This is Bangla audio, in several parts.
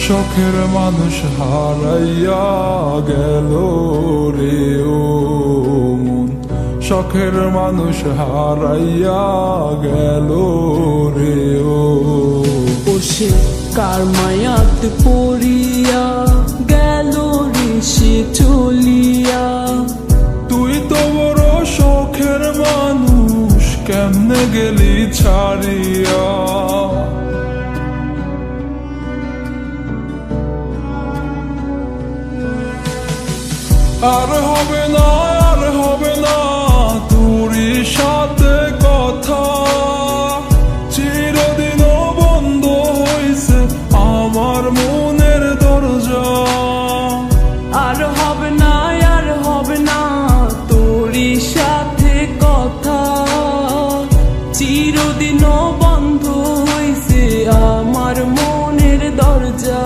শখের মানুষ হারাইয়া গেল রে ও মন, শখের মানুষ হারাইয়া গেল রে ও। সে কার মায়াতে পড়িয়া গেল রে সে চলিয়া। তুই তো বড় শখের মানুষ, কেমনে গেলি ছাড়িয়া। আর হবে না, আর হবে না তোরই সাথে কথা, চিরদিনও বন্ধ হইছে আমার মনের দরজা। আর হবে না, আর হবে না তোরই সাথে কথা, চিরদিনও বন্ধ হইছে আমার মনের দরজা।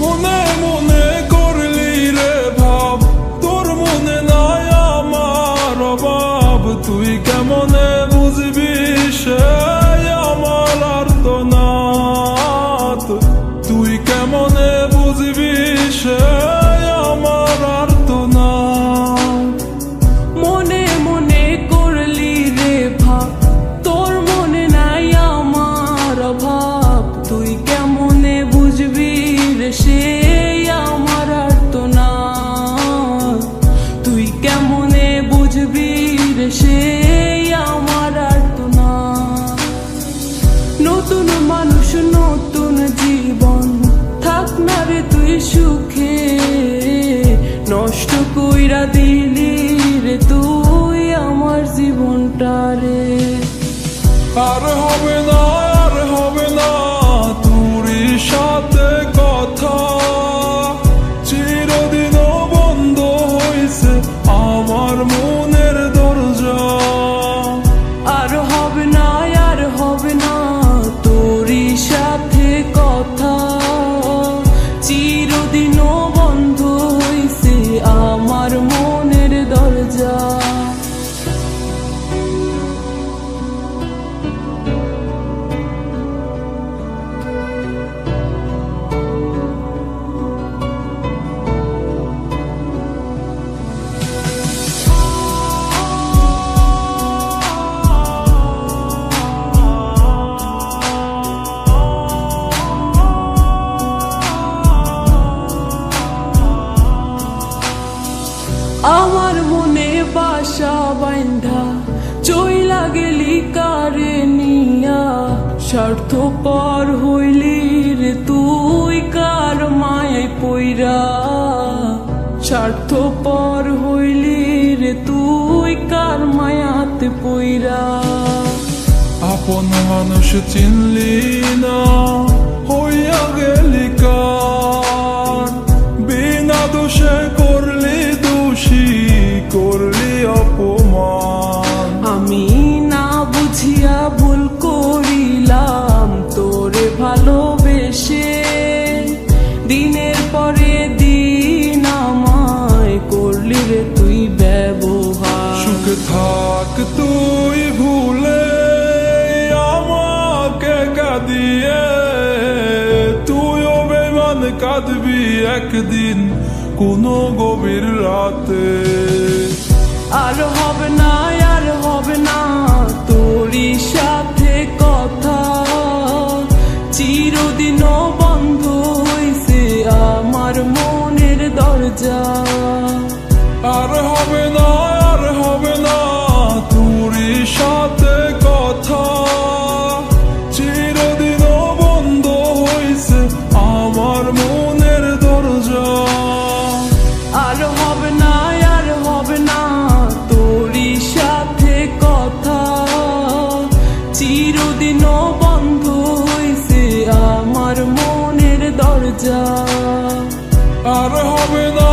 মনে মনে করলি রে ভাব, তোর মনে নাই আমার অভাব। তুই কেমনে বুঝবি সে আমার আর্তনাদ, তুই কেমনে বুঝবি সে আমার আর্তনাদ। মনে মনে করলি রে ভাব, তোর মনে নাই আমার অভাব। তুই কেমনে বুঝবি রে সে আমার আর্তনাদ, তুই কেমনে বুঝবি রে সে আমার আর্তনাদ। নতুন মানুষ নতুন জীবন, থাক না রে তুই সুখে, নষ্ট কইরা দিলি রে তুই আমার জীবনটা রে। আর হবে না, আর হবে না তোরই সাথে কথা, চিরদিনও বন্ধ হইছে আমার মনের দরজা। আর হবে না, আর হবে না তোরই সাথে কথা, চিরদিনও বন্ধ হইছে আমার মনের দরজা। আমার মনে বাসা বাইন্ধা চইলা গেলি কারে নিয়া, স্বার্থপর হইলি রে তুই কার মায়ায় পইরা। স্বার্থপর হইলি রে তুই কার মায়াতে পইরা। আপন মানুষ চিনলি না, হইয়া গেলি কার, বিনা দোষে করলি দোষী, করলি অপমান। আমি না বুঝিয়া ভুল করিলাম তোরে ভালোবেসে, দিনের পরে দিন আমায় করলি রে তুই ব্যবহার। সুখে থাক তুই ভুলে আমাকে কাঁদিয়ে, তুইও বেমান কাঁদবি একদিন কোনো গভীর রাতে। আর হবে না, আর হবে না তোরই সাথে কথা, চিরদিনও বন্ধ হইছে আমার মনের দরজা। আর হবে না, আর হবে না তোরই সাথে কথা, চিরদিনও বন্ধ হইছে আমার মনের দরজা। আর হবে না, আর হবে না তোরই সাথে কথা, চিরদিনও বন্ধ হইছে আমার মনের দরজা। আর হবে না।